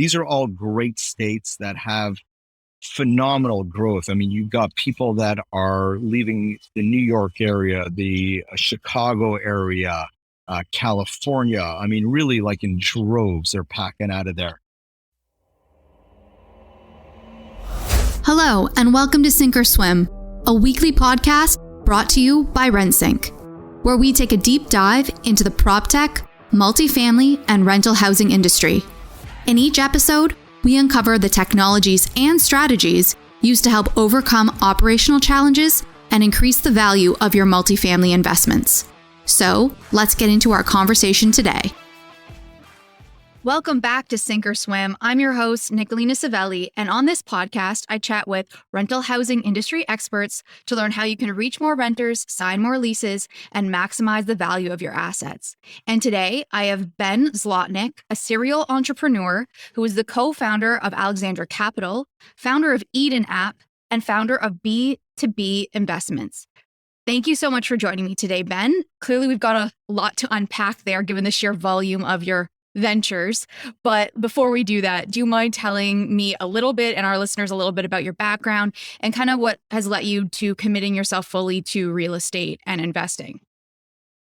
these are all great states that have phenomenal growth. I mean, you've got people that are leaving the New York area, the Chicago area, California. I mean, really like in droves, they're packing out of there. Hello, and welcome to Sink or Swim, a weekly podcast brought to you by RentSync, where we take a deep dive into the PropTech, multifamily, and rental housing industry. In each episode, we uncover the technologies and strategies used to help overcome operational challenges and increase the value of your multifamily investments. So, let's get into our conversation today. Welcome back to Sink or Swim. I'm your host, Nicolina Savelli, and on this podcast, I chat with rental housing industry experts to learn how you can reach more renters, sign more leases, and maximize the value of your assets. And today, I have Ben Zlotnick, a serial entrepreneur who is the co-founder of Alexandra Capital, founder of Eden App, and founder of BTB Investments. Thank you so much for joining me today, Ben. Clearly, we've got a lot to unpack there, given the sheer volume of your ventures. But before we do that, do you mind telling me a little bit and our listeners a little bit about your background and kind of what has led you to committing yourself fully to real estate and investing?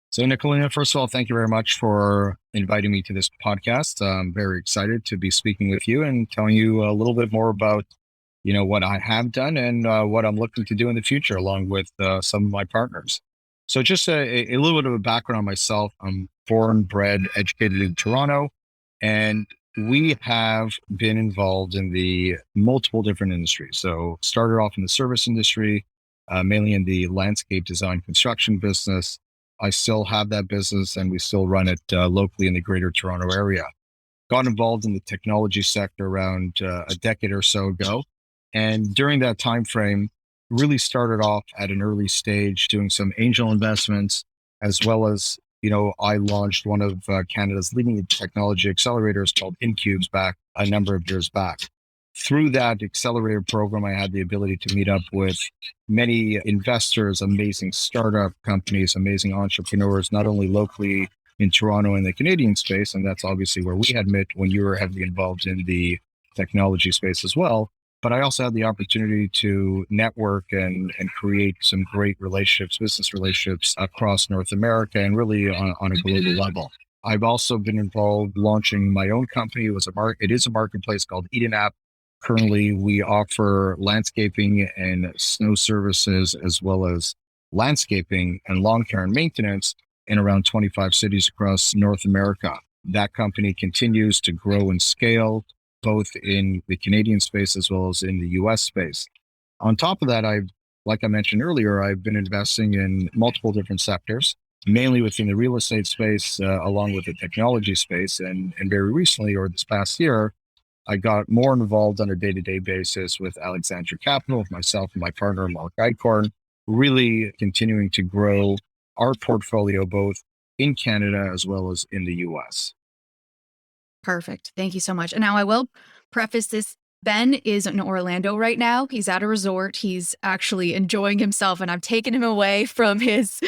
So, Nicolina, first of all, thank you very much for inviting me to this podcast. I'm very excited to be speaking with you and telling you a little bit more about, what I have done and what I'm looking to do in the future, along with some of my partners. So just a little bit of a background on myself. I'm born, bred, educated in Toronto, and we have been involved in the multiple different industries. So started off in the service industry, mainly in the landscape design construction business. I still have that business and we still run it locally in the greater Toronto area. Got involved in the technology sector around a decade or so ago. And during that time frame, really started off at an early stage doing some angel investments, as well as, I launched one of Canada's leading technology accelerators called Incubes back a number of years back. Through that accelerator program, I had the ability to meet up with many investors, amazing startup companies, amazing entrepreneurs, not only locally in Toronto and the Canadian space, and that's obviously where we had met when you were heavily involved in the technology space as well. But I also had the opportunity to network and create some great relationships, business relationships across North America and really on a global level. I've also been involved launching my own company. It is a marketplace called Eden App. Currently, we offer landscaping and snow services, as well as landscaping and lawn care and maintenance in around 25 cities across North America. That company continues to grow and scale, both in the Canadian space as well as in the US space. On top of that, like I mentioned earlier, I've been investing in multiple different sectors, mainly within the real estate space, along with the technology space. And very recently, or this past year, I got more involved on a day-to-day basis with Alexandra Capital, with myself and my partner, Mark Eichhorn, really continuing to grow our portfolio, both in Canada as well as in the US. Perfect. Thank you so much. And now I will preface this. Ben is in Orlando right now. He's at a resort. He's actually enjoying himself, and I've taken him away from his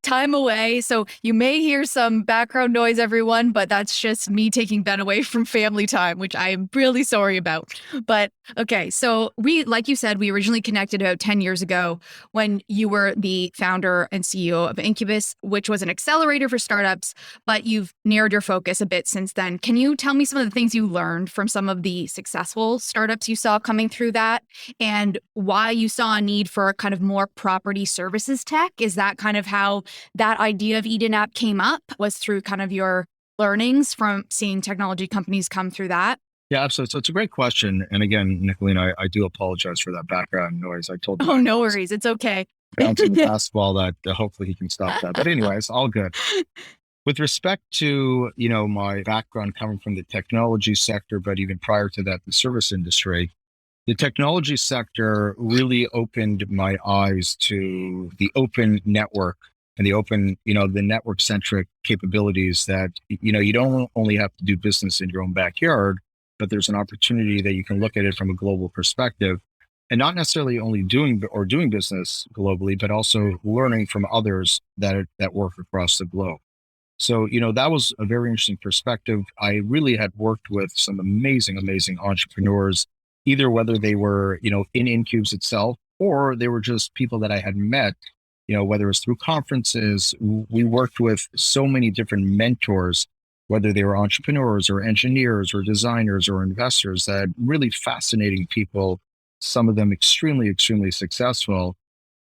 time away. So you may hear some background noise, everyone, but that's just me taking Ben away from family time, which I am really sorry about. But okay, so like you said, we originally connected about 10 years ago when you were the founder and CEO of Incubus, which was an accelerator for startups, but you've narrowed your focus a bit since then. Can you tell me some of the things you learned from some of the successful startups you saw coming through that, and why you saw a need for a kind of more property services tech? Is that kind of how that idea of Eden App came up, was through kind of your learnings from seeing technology companies come through that? Yeah, absolutely. So it's a great question. And again, Nicolina, I do apologize for that background noise. I told you. Oh, no worries. It's okay. Bouncing the basketball that hopefully he can stop that. But anyways, all good. With respect to, my background coming from the technology sector, but even prior to that, the service industry, the technology sector really opened my eyes to the open network and the open, the network centric capabilities that, you don't only have to do business in your own backyard, but there's an opportunity that you can look at it from a global perspective, and not necessarily only doing business globally, but also learning from others that work across the globe. So, that was a very interesting perspective. I really had worked with some amazing, amazing entrepreneurs, either whether they were, in Incubes itself, or they were just people that I had met, whether it was through conferences. We worked with so many different mentors, whether they were entrepreneurs or engineers or designers or investors, that really fascinating people, some of them extremely, extremely successful.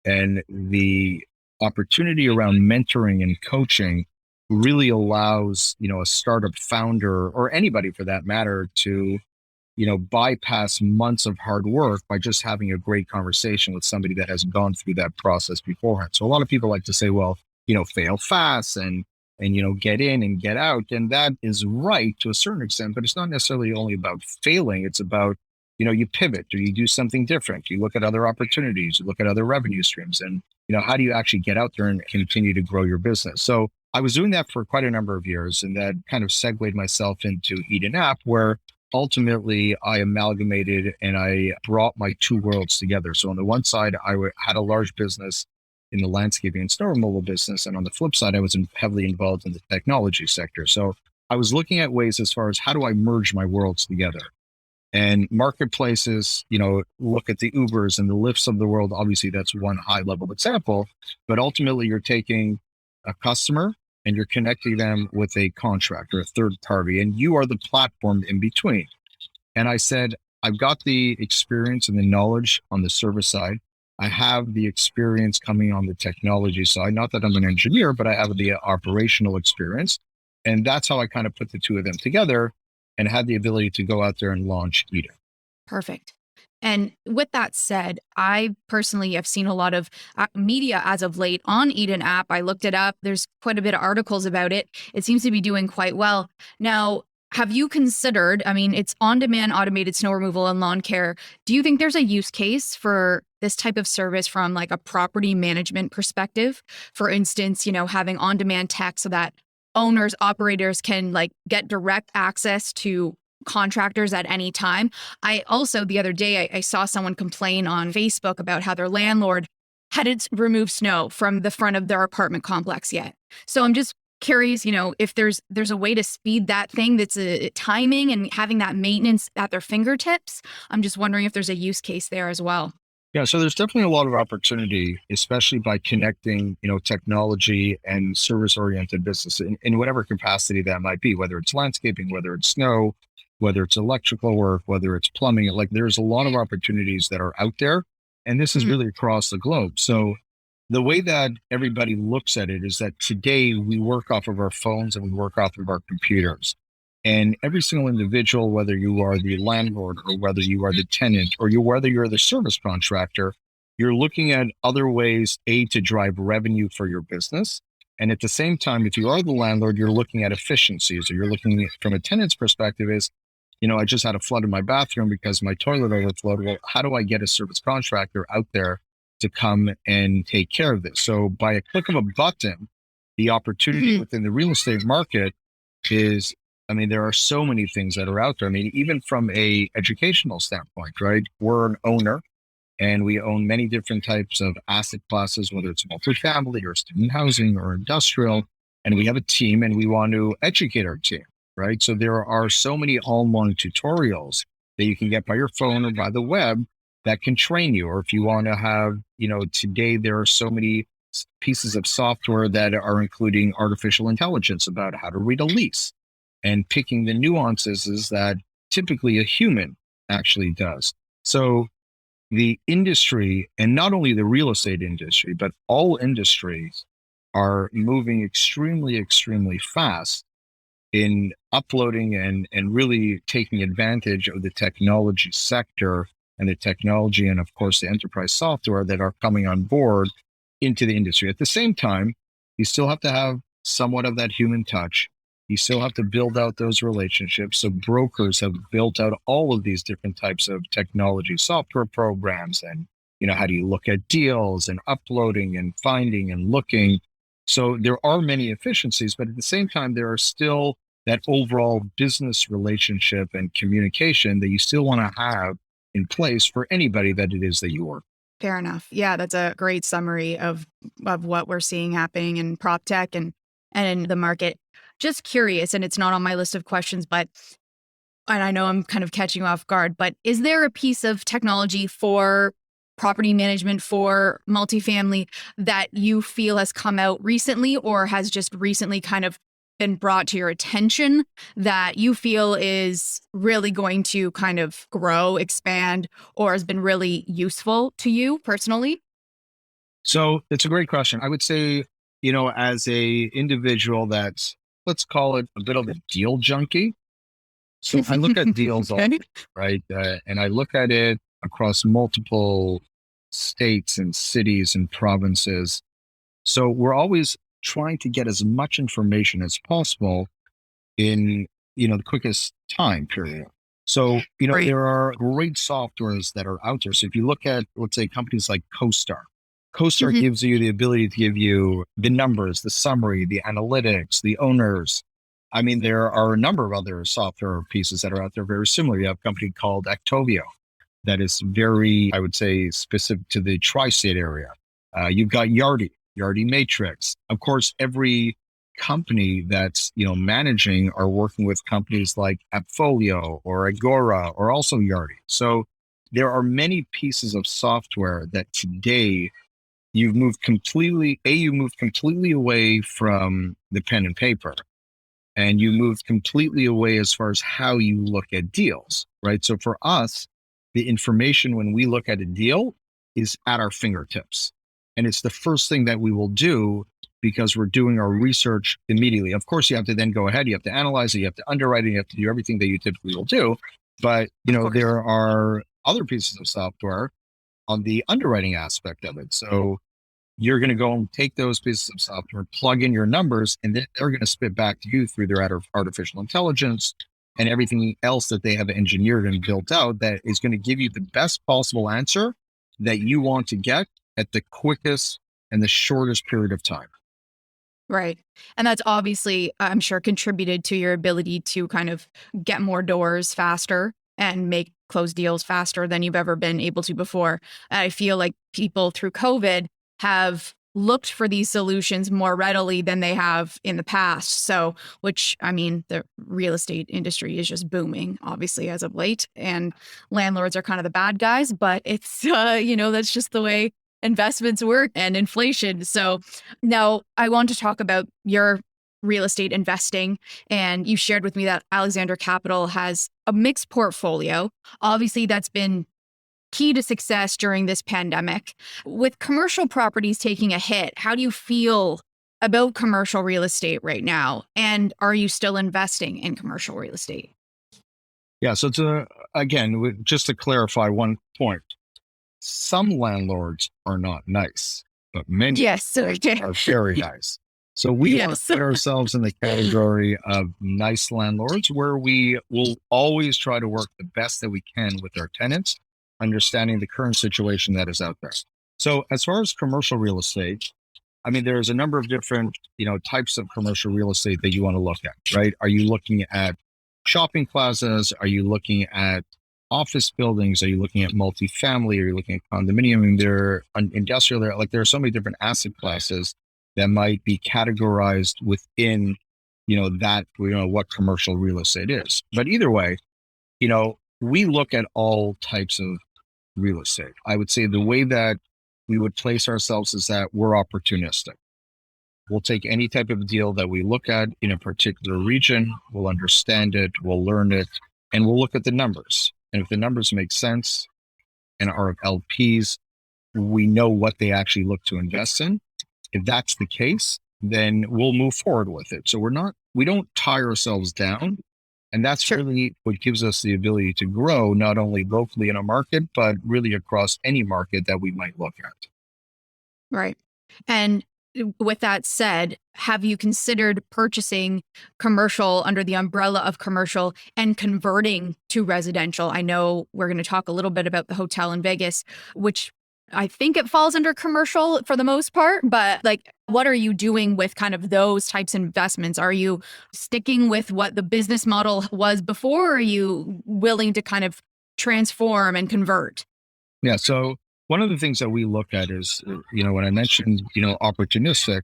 And the opportunity around mentoring and coaching really allows, a startup founder or anybody for that matter to, bypass months of hard work by just having a great conversation with somebody that has gone through that process beforehand. So a lot of people like to say, well, fail fast and get in and get out. And that is right to a certain extent, but it's not necessarily only about failing. It's about, you pivot or you do something different. You look at other opportunities, you look at other revenue streams, and, how do you actually get out there and continue to grow your business? So I was doing that for quite a number of years, and that kind of segued myself into Eden App, where ultimately I amalgamated and I brought my two worlds together. So on the one side, had a large business in the landscaping and snow removal business. And on the flip side, I was heavily involved in the technology sector. So I was looking at ways as far as how do I merge my worlds together? And marketplaces, look at the Ubers and the Lyfts of the world. Obviously, that's one high level example, but ultimately you're taking a customer and you're connecting them with a contractor, a third party, and you are the platform in between. And I said, I've got the experience and the knowledge on the service side. I have the experience coming on the technology side. Not that I'm an engineer, but I have the operational experience. And that's how I kind of put the two of them together and had the ability to go out there and launch Eden. Perfect. And with that said, I personally have seen a lot of media as of late on Eden app. I looked it up. There's quite a bit of articles about it. It seems to be doing quite well. Now, have you considered, I mean, it's on-demand automated snow removal and lawn care. Do you think there's a use case for this type of service from like a property management perspective? For instance, having on-demand tech so that owners, operators can like get direct access to contractors at any time. I also, the other day, I saw someone complain on Facebook about how their landlord hadn't removed snow from the front of their apartment complex yet. So I'm just curious, if there's a way to speed that thing that's a timing and having that maintenance at their fingertips. I'm just wondering if there's a use case there as well. Yeah, so there's definitely a lot of opportunity, especially by connecting, technology and service-oriented business in whatever capacity that might be, whether it's landscaping, whether it's snow, whether it's electrical work, whether it's plumbing. Like there's a lot of opportunities that are out there, and this is Mhm. really across the globe. So the way that everybody looks at it is that today we work off of our phones and we work off of our computers. And every single individual, whether you are the landlord or whether you are the tenant or whether you're the service contractor, you're looking at other ways, A, to drive revenue for your business. And at the same time, if you are the landlord, you're looking at efficiencies, or you're looking at, from a tenant's perspective is, I just had a flood in my bathroom because my toilet overflowed. Well, how do I get a service contractor out there to come and take care of this? So by a click of a button, the opportunity Mhm. within the real estate market is, I mean, there are so many things that are out there. I mean, even from a educational standpoint, right? We're an owner and we own many different types of asset classes, whether it's multifamily or student housing or industrial. And we have a team and we want to educate our team, right? So there are so many online tutorials that you can get by your phone or by the web that can train you. Or if you want to have, today there are so many pieces of software that are including artificial intelligence about how to read a lease and picking the nuances is that typically a human actually does. So the industry, and not only the real estate industry, but all industries are moving extremely, extremely fast in uploading and really taking advantage of the technology sector and the technology and of course the enterprise software that are coming on board into the industry. At the same time, you still have to have somewhat of that human touch. You still have to build out those relationships. So brokers have built out all of these different types of technology software programs and how do you look at deals and uploading and finding and looking. So there are many efficiencies, but at the same time, there are still that overall business relationship and communication that you still want to have in place for anybody that it is that you work. Fair enough. Yeah, that's a great summary of what we're seeing happening in prop tech. And and the market. Just curious, and it's not on my list of questions, but and I know I'm kind of catching you off guard, but is there a piece of technology for property management for multifamily that you feel has come out recently or has just recently kind of been brought to your attention that you feel is really going to kind of grow, expand, or has been really useful to you personally? So it's a great question. I would say, as a individual that's, let's call it a bit of a deal junkie. So I look at deals all Okay. right, and I look at it across multiple states and cities and provinces. So we're always trying to get as much information as possible in the quickest time period. So Right. there are great softwares that are out there. So if you look at, let's say, companies like CoStar Mhm. gives you the ability to give you the numbers, the summary, the analytics, the owners. I mean, there are a number of other software pieces that are out there very similar. You have a company called Actovio that is very, I would say, specific to the tri-state area. You've got Yardi Matrix. Of course, every company that's managing are working with companies like Appfolio or Agora or also Yardi. So there are many pieces of software that today you moved completely away from the pen and paper, and you moved completely away as far as how you look at deals, right? So for us, the information when we look at a deal is at our fingertips. And it's the first thing that we will do because we're doing our research immediately. Of course, you have to then go ahead, you have to analyze it, you have to underwrite it, you have to do everything that you typically will do. But, Of course. there are other pieces of software on the underwriting aspect of it. So you're going to go and take those pieces of software, plug in your numbers, and then they're going to spit back to you through their artificial intelligence and everything else that they have engineered and built out that is going to give you the best possible answer that you want to get at the quickest and the shortest period of time. Right. And that's obviously, I'm sure, contributed to your ability to kind of get more doors faster and make close deals faster than you've ever been able to before. I feel like people through COVID have looked for these solutions more readily than they have in the past. So, which I mean, the real estate industry is just booming, obviously, as of late. And landlords are kind of the bad guys, but it's, that's just the way investments work and inflation. So, now, I want to talk about your real estate investing. And you shared with me that Alexandra Capital has a mixed portfolio. Obviously, that's been key to success during this pandemic. With commercial properties taking a hit, how do you feel about commercial real estate right now? And are you still investing in commercial real estate? Yeah. So just to clarify one point, some landlords are not nice, but many Yes. Okay. are very nice. So we want to Yes. put ourselves in the category of nice landlords where we will always try to work the best that we can with our tenants, understanding the current situation that is out there. So as far as commercial real estate, I mean, there's a number of different, types of commercial real estate that you want to look at, right? Are you looking at shopping plazas? Are you looking at office buildings? Are you looking at multifamily? Are you looking at condominium? I mean, there are industrial, there are so many different asset classes that might be categorized within, what commercial real estate is. But either way, we look at all types of real estate. I would say the way that we would place ourselves is that we're opportunistic. We'll take any type of deal that we look at in a particular region, we'll understand it, we'll learn it, and we'll look at the numbers. And if the numbers make sense and are LPs, we know what they actually look to invest in. If that's the case, then we'll move forward with it. So we don't tie ourselves down. And that's Sure. really what gives us the ability to grow, not only locally in a market, but really across any market that we might look at. Right. And with that said, have you considered purchasing commercial under the umbrella of commercial and converting to residential? I know we're going to talk a little bit about the hotel in Vegas, which I think it falls under commercial for the most part, but like, what are you doing with kind of those types of investments? Are you sticking with what the business model was before? Or are you willing to kind of transform and convert? Yeah. So one of the things that we look at is, when I mentioned, opportunistic,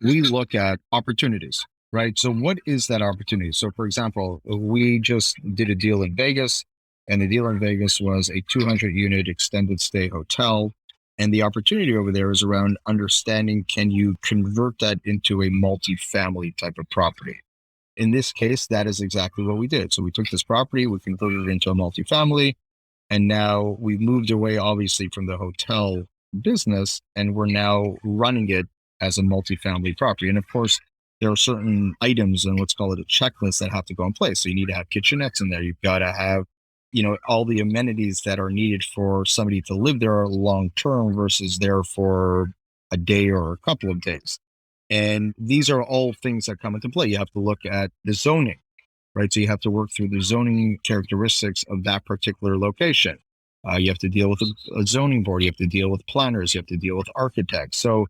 we look at opportunities, right? So what is that opportunity? So for example, we just did a deal in Vegas, and the deal in Vegas was a 200 unit extended stay hotel. And the opportunity over there is around understanding, can you convert that into a multifamily type of property? In this case, that is exactly what we did. So we took this property, we converted it into a multifamily, and now we've moved away, obviously, from the hotel business, and we're now running it as a multifamily property. And of course, there are certain items and let's call it a checklist that have to go in place. So you need to have kitchenettes in there. You've got to have, all the amenities that are needed for somebody to live there long term versus there for a day or a couple of days. And these are all things that come into play. You have to look at the zoning, right? So you have to work through the zoning characteristics of that particular location. You have to deal with a zoning board. You have to deal with planners. You have to deal with architects. So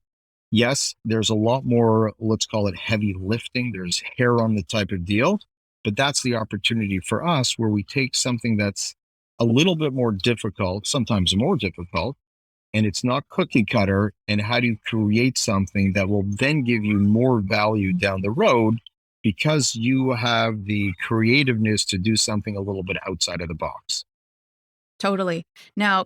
yes, there's a lot more, let's call it heavy lifting. There's hair on the type of deal, but that's the opportunity for us where we take something that's a little bit more difficult, sometimes more difficult, and it's not cookie cutter. And how do you create something that will then give you more value down the road because you have the creativeness to do something a little bit outside of the box? Totally. Now,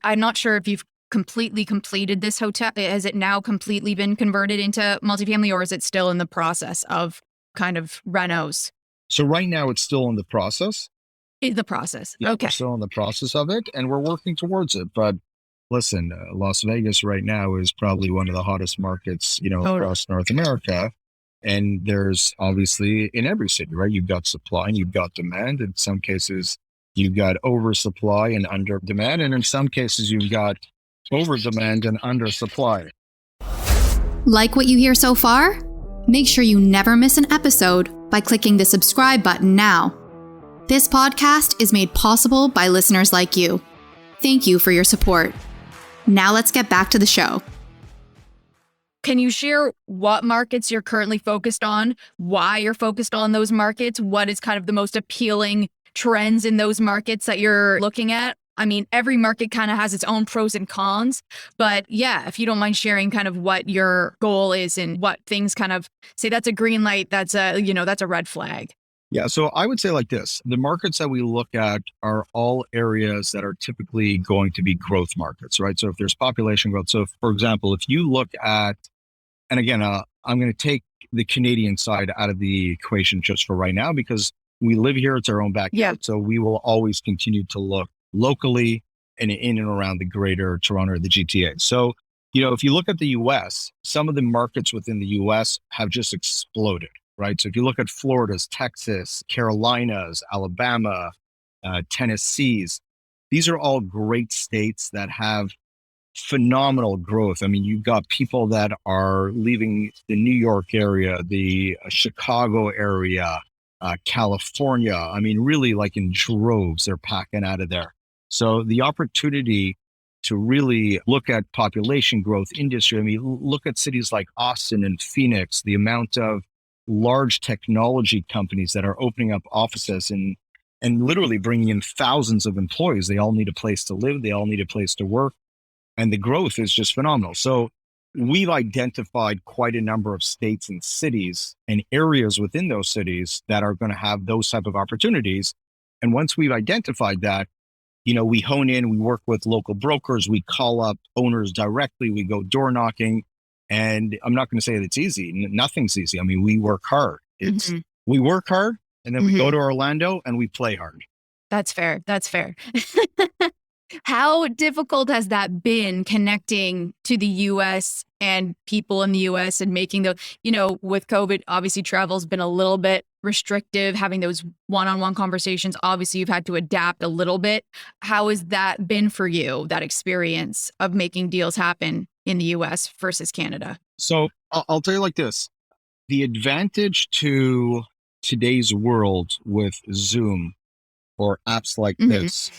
I'm not sure if you've completely completed this hotel. Has it now completely been converted into multifamily, or is it still in the process of kind of renos? So right now it's still in the process. In the process. Yeah, Okay. we're still in the process of it and we're working towards it. But listen, Las Vegas right now is probably one of the hottest markets, Totally. across North America. And there's obviously in every city, right? You've got supply and you've got demand. In some cases, you've got oversupply and under demand. And in some cases, you've got over demand and under supply. Like what you hear so far? Make sure you never miss an episode by clicking the subscribe button now. This podcast is made possible by listeners like you. Thank you for your support. Now let's get back to the show. Can you share what markets you're currently focused on, why you're focused on those markets, what is kind of the most appealing trends in those markets that you're looking at? I mean, every market kind of has its own pros and cons, but yeah, if you don't mind sharing kind of what your goal is and what things kind of say that's a green light, that's a red flag. Yeah, so I would say like this, the markets that we look at are all areas that are typically going to be growth markets, right? So if there's population growth, so for example, if you look at, and again, I'm going to take the Canadian side out of the equation just for right now, because we live here, it's our own backyard. Yeah. So we will always continue to look locally and in and around the greater Toronto or the GTA. So, if you look at the US, some of the markets within the US have just exploded, right? So if you look at Florida's, Texas, Carolinas, Alabama, Tennessee's, these are all great states that have phenomenal growth. I mean, you've got people that are leaving the New York area, the Chicago area, California. I mean, really like in droves, they're packing out of there. So the opportunity to really look at population growth, industry, I mean, look at cities like Austin and Phoenix, the amount of large technology companies that are opening up offices and literally bringing in thousands of employees. They all need a place to live. They all need a place to work. And the growth is just phenomenal. So we've identified quite a number of states and cities and areas within those cities that are going to have those type of opportunities. And once we've identified that, we hone in, we work with local brokers, we call up owners directly, we go door knocking. And I'm not going to say that it's easy. Nothing's easy. I mean, we work hard. We work hard and then we go to Orlando and we play hard. That's fair. That's fair. How difficult has that been connecting to the US and people in the US and making those, with COVID, obviously travel's been a little bit restrictive, having those one-on-one conversations. Obviously, you've had to adapt a little bit. How has that been for you, that experience of making deals happen in the US versus Canada? So I'll tell you like this, the advantage to today's world with Zoom or apps like this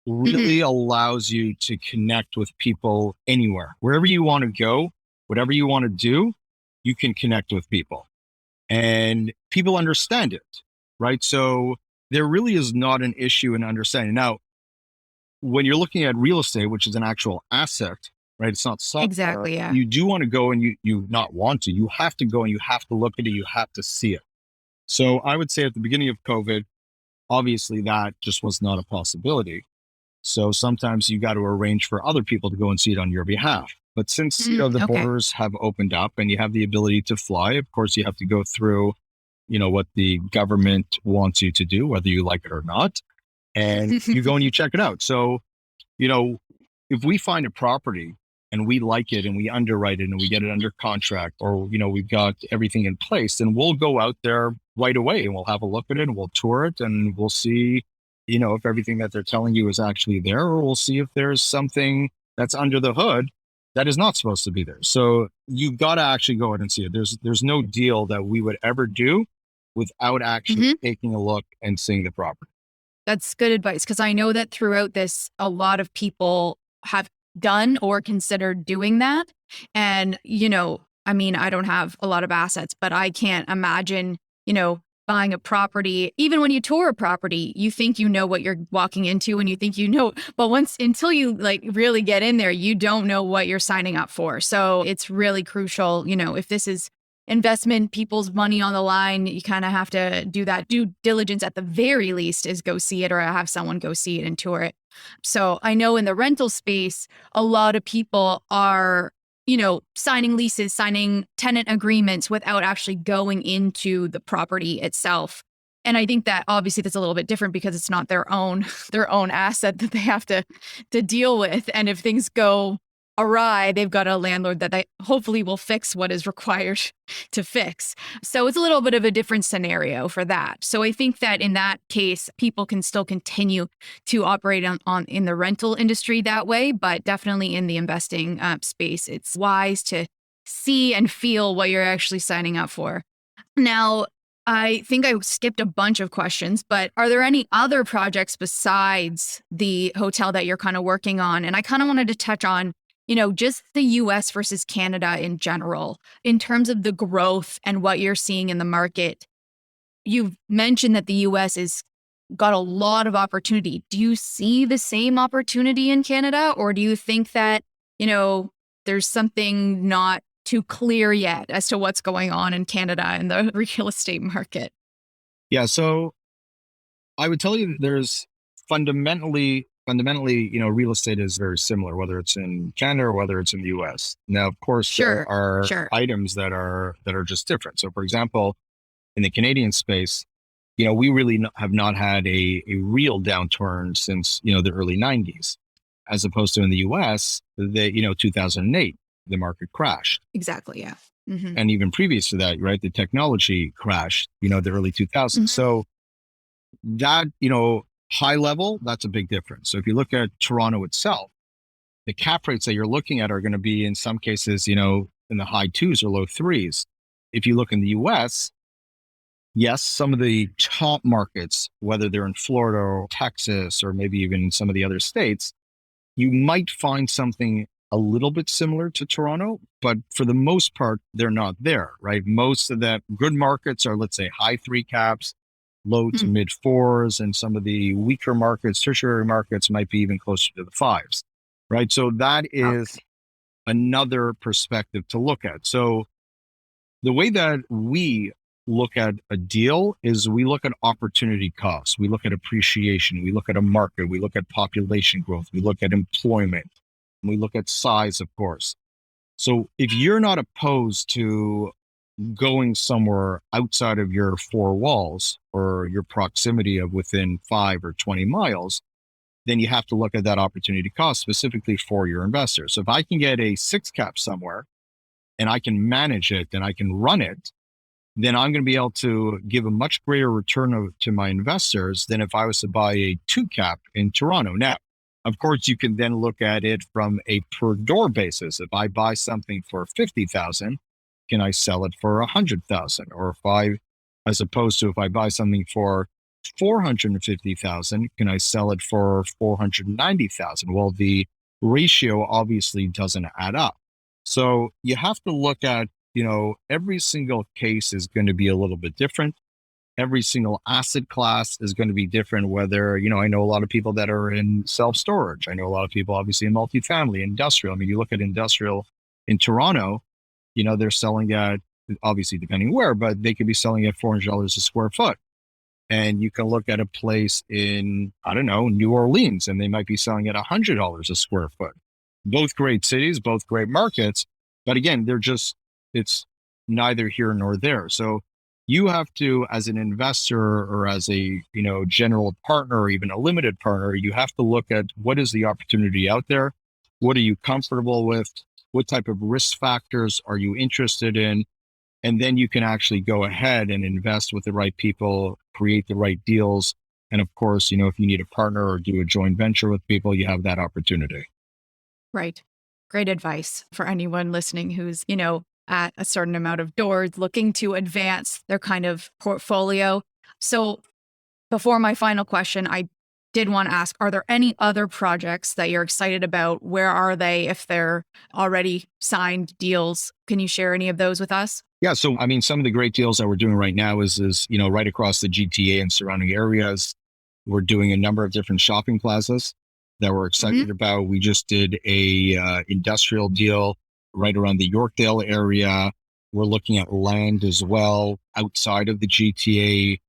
really allows you to connect with people anywhere. Wherever you want to go, whatever you want to do, you can connect with people. And people understand it, right? So there really is not an issue in understanding. Now, when you're looking at real estate, which is an actual asset, right? It's not software. Exactly. Yeah. You do want to go and you not want to, you have to go and you have to look at it. You have to see it. So I would say at the beginning of COVID, obviously that just was not a possibility. So sometimes you got to arrange for other people to go and see it on your behalf. But since, the Okay. borders have opened up and you have the ability to fly, of course, you have to go through, what the government wants you to do, whether you like it or not. And you go and you check it out. So, if we find a property and we like it and we underwrite it and we get it under contract, or, we've got everything in place, then we'll go out there right away and we'll have a look at it and we'll tour it and we'll see, if everything that they're telling you is actually there, or we'll see if there's something that's under the hood that is not supposed to be there. So you've got to actually go out and see it. There's no deal that we would ever do without actually taking a look and seeing the property. That's good advice, because I know that throughout this, a lot of people have done or considered doing that. And, I don't have a lot of assets, but I can't imagine, buying a property. Even when you tour a property, you think you know what you're walking into and you think but until you really get in there, you don't know what you're signing up for. So it's really crucial, if this is investment, people's money on the line, you kind of have to do that due diligence at the very least, is go see it or have someone go see it and tour it. So I know in the rental space, a lot of people are, signing leases, signing tenant agreements without actually going into the property itself. And I think that obviously that's a little bit different because it's not their own asset that they have to deal with. And if things go awry, they've got a landlord that they hopefully will fix what is required to fix. So it's a little bit of a different scenario for that. So I think that in that case, people can still continue to operate on in the rental industry that way, but definitely in the investing space, it's wise to see and feel what you're actually signing up for. Now, I think I skipped a bunch of questions, but are there any other projects besides the hotel that you're kind of working on? And I kind of wanted to touch on just the US versus Canada in general, in terms of the growth and what you're seeing in the market. You've mentioned that the US has got a lot of opportunity. Do you see the same opportunity in Canada, or do you think that, there's something not too clear yet as to what's going on in Canada in the real estate market? Yeah. So I would tell you that there's fundamentally, real estate is very similar, whether it's in Canada or whether it's in the US. Now, of course, there are items that are just different. So, for example, in the Canadian space, we really have not had a real downturn since, the early 90s, as opposed to in the US, 2008, the market crashed. Exactly. Yeah. Mm-hmm. And even previous to that, right, the technology crashed, the early 2000s. Mm-hmm. So that, high level, that's a big difference. So if you look at Toronto itself, the cap rates that you're looking at are going to be in some cases, in the high 2s or low 3s. If you look in the US, yes, some of the top markets, whether they're in Florida or Texas, or maybe even some of the other states, you might find something a little bit similar to Toronto, but for the most part, they're not there, right? Most of the good markets are, let's say, high 3 caps, low to mid 4s, and some of the weaker markets, tertiary markets, might be even closer to the 5s, right? So that is another perspective to look at. So the way that we look at a deal is we look at opportunity costs, we look at appreciation, we look at a market, we look at population growth, we look at employment, and we look at size, of course. So if you're not opposed to going somewhere outside of your 4 walls or your proximity of within 5 or 20 miles, then you have to look at that opportunity cost specifically for your investors. So if I can get a 6 cap somewhere and I can manage it and I can run it, then I'm going to be able to give a much greater return to my investors than if I was to buy a 2 cap in Toronto. Now, of course, you can then look at it from a per door basis. If I buy something for 50,000, can I sell it for 100,000? Or as opposed to if I buy something for 450,000, can I sell it for 490,000? Well, the ratio obviously doesn't add up. So you have to look at, every single case is going to be a little bit different. every single asset class is going to be different. Whether, I know a lot of people that are in self-storage. I know a lot of people obviously in multifamily, industrial. I mean, you look at industrial in Toronto, they're selling at, obviously depending where, but they could be selling at $400 a square foot. And you can look at a place in, I don't know, New Orleans, and they might be selling at $100 a square foot. Both great cities, both great markets. But again, it's neither here nor there. So you have to, as an investor or as a, general partner or even a limited partner, you have to look at what is the opportunity out there? What are you comfortable with? What type of risk factors are you interested in? And then you can actually go ahead and invest with the right people, create the right deals. And of course, if you need a partner or do a joint venture with people, you have that opportunity. Right. Great advice for anyone listening who's, at a certain amount of doors looking to advance their kind of portfolio. So before my final question, I did want to ask, are there any other projects that you're excited about? Where are they if they're already signed deals? Can you share any of those with us? Yeah. So, I mean, some of the great deals that we're doing right now is right across the GTA and surrounding areas. We're doing a number of different shopping plazas that we're excited about. We just did a industrial deal right around the Yorkdale area. We're looking at land as well outside of the GTA,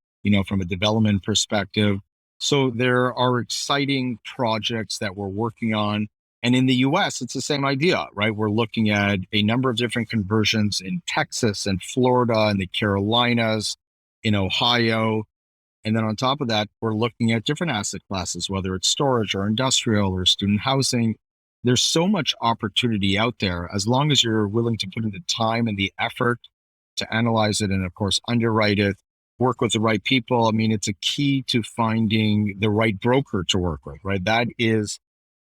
from a development perspective. So there are exciting projects that we're working on. And in the US, it's the same idea, right? We're looking at a number of different conversions in Texas and Florida and the Carolinas, in Ohio. And then on top of that, we're looking at different asset classes, whether it's storage or industrial or student housing. There's so much opportunity out there as long as you're willing to put in the time and the effort to analyze it and, of course, underwrite it, work with the right people. I mean, it's a key to finding the right broker to work with, right? That is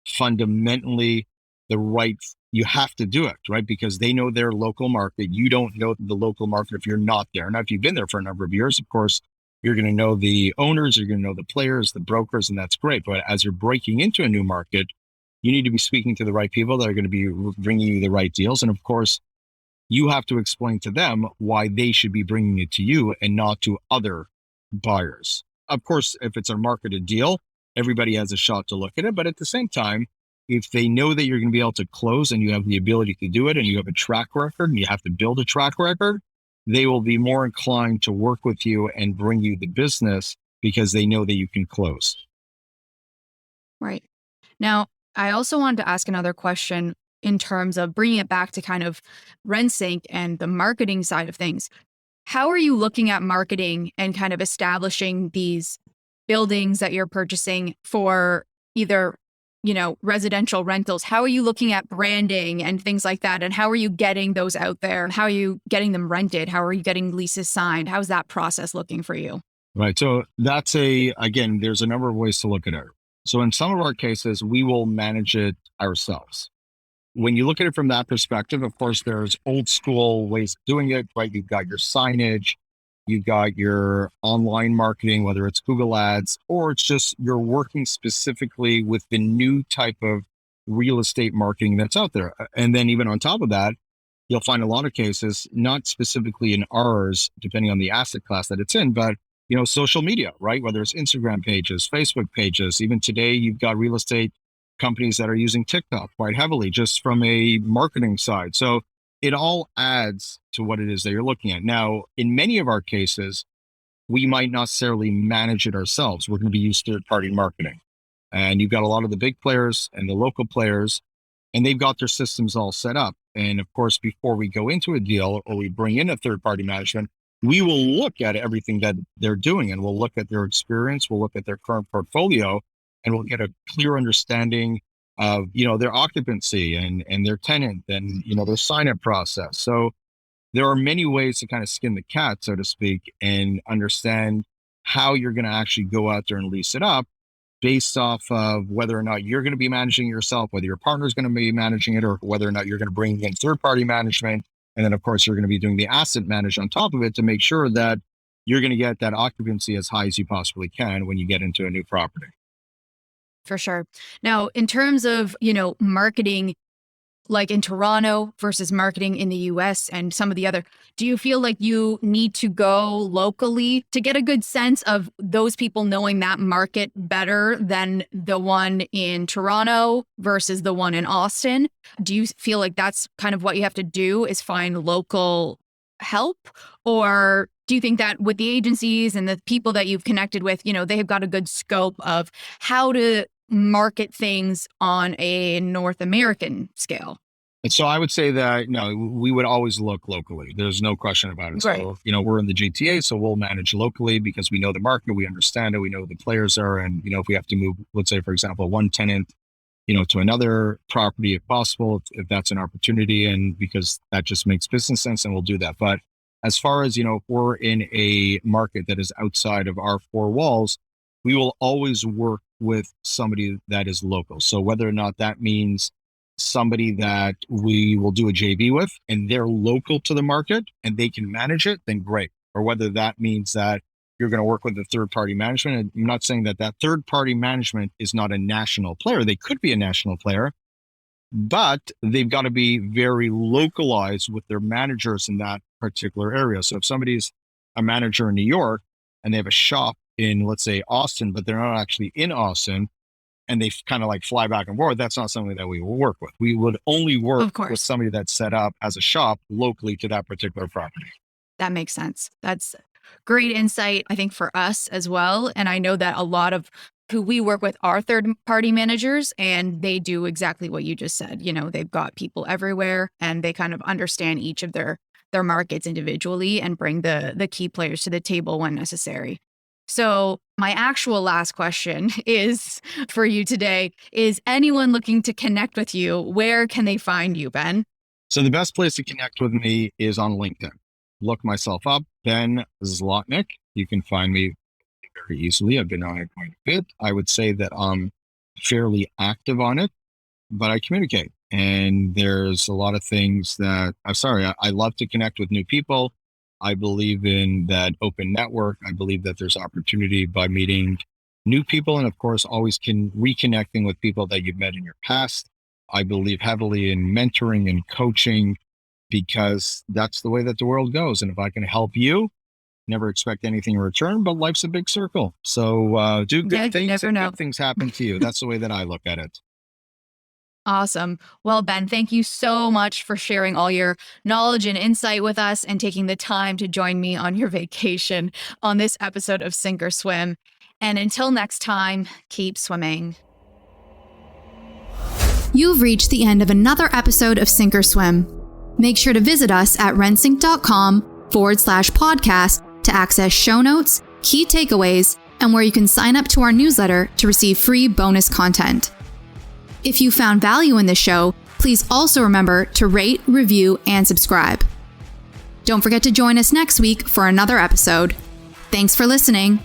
fundamentally you have to do it, right? Because they know their local market. You don't know the local market if you're not there. Now, if you've been there for a number of years, of course, you're going to know the owners, you're going to know the players, the brokers, and that's great. But as you're breaking into a new market, you need to be speaking to the right people that are going to be bringing you the right deals. And of course, you have to explain to them why they should be bringing it to you and not to other buyers. Of course, if it's a marketed deal, everybody has a shot to look at it. But at the same time, if they know that you're going to be able to close and you have the ability to do it and you have a track record and you have to build a track record, they will be more inclined to work with you and bring you the business because they know that you can close. Right. Now, I also wanted to ask another question in terms of bringing it back to kind of RentSync and the marketing side of things. How are you looking at marketing and kind of establishing these buildings that you're purchasing for either, residential rentals? How are you looking at branding and things like that? And how are you getting those out there? How are you getting them rented? How are you getting leases signed? How's that process looking for you? Right. So again, there's a number of ways to look at it. So in some of our cases, we will manage it ourselves. When you look at it from that perspective, of course, there's old school ways of doing it, right? You've got your signage, you've got your online marketing, whether it's Google Ads, or it's just you're working specifically with the new type of real estate marketing that's out there. And then even on top of that, you'll find a lot of cases, not specifically in ours, depending on the asset class that it's in, but social media, right? Whether it's Instagram pages, Facebook pages, even today, you've got real estate companies that are using TikTok quite heavily just from a marketing side. So it all adds to what it is that you're looking at. Now, in many of our cases, we might not necessarily manage it ourselves. We're going to be used to third-party marketing. And you've got a lot of the big players and the local players, and they've got their systems all set up. And of course, before we go into a deal or we bring in a third-party management, we will look at everything that they're doing and we'll look at their experience, we'll look at their current portfolio, and we'll get a clear understanding of, their occupancy and their tenant and, their sign-up process. So there are many ways to kind of skin the cat, so to speak, and understand how you're going to actually go out there and lease it up based off of whether or not you're going to be managing it yourself, whether your partner is going to be managing it, or whether or not you're going to bring in third-party management. And then, of course, you're going to be doing the asset manage on top of it to make sure that you're going to get that occupancy as high as you possibly can when you get into a new property. For sure. Now, in terms of, marketing, like in Toronto versus marketing in the US and some of the other, do you feel like you need to go locally to get a good sense of those people knowing that market better than the one in Toronto versus the one in Austin? Do you feel like that's kind of what you have to do, is find local help? Or do you think that with the agencies and the people that you've connected with, they've got a good scope of how to market things on a North American scale? And so I would say that, no, we would always look locally. There's no question about it. Right. So, we're in the GTA, so we'll manage locally because we know the market, we understand it, we know who the players are. And, if we have to move, let's say, for example, one tenant, to another property, if possible, if that's an opportunity, and because that just makes business sense, and we'll do that. But as far as, if we're in a market that is outside of our four walls, we will always work with somebody that is local. So whether or not that means somebody that we will do a JV with and they're local to the market and they can manage it, then great. Or whether that means that you're going to work with a third-party management. And I'm not saying that third-party management is not a national player. They could be a national player, but they've got to be very localized with their managers in that particular area. So if somebody's a manager in New York and they have a shop in, let's say, Austin, but they're not actually in Austin, and they kind of like fly back and forth, that's not something that we will work with. We would only work with somebody that's set up as a shop locally to that particular property. That makes sense. That's great insight, I think, for us as well. And I know that a lot of who we work with are third-party managers, and they do exactly what you just said. They've got people everywhere, and they kind of understand each of their markets individually and bring the key players to the table when necessary. So my actual last question is for you today, is anyone looking to connect with you, where can they find you, Ben? So the best place to connect with me is on LinkedIn. Look myself up, Ben Zlotnick. You can find me very easily. I've been on it quite a bit. I would say that I'm fairly active on it, but I communicate. And there's a lot of things that I love to connect with new people. I believe in that open network. I believe that there's opportunity by meeting new people. And of course, always reconnecting with people that you've met in your past. I believe heavily in mentoring and coaching because that's the way that the world goes. And if I can help you, never expect anything in return, but life's a big circle. So do good things and good things happen to you. That's the way that I look at it. Awesome. Well, Ben, thank you so much for sharing all your knowledge and insight with us and taking the time to join me on your vacation on this episode of Sink or Swim. And until next time, keep swimming. You've reached the end of another episode of Sink or Swim. Make sure to visit us at rensync.com/podcast to access show notes, key takeaways, and where you can sign up to our newsletter to receive free bonus content. If you found value in this show, please also remember to rate, review, and subscribe. Don't forget to join us next week for another episode. Thanks for listening.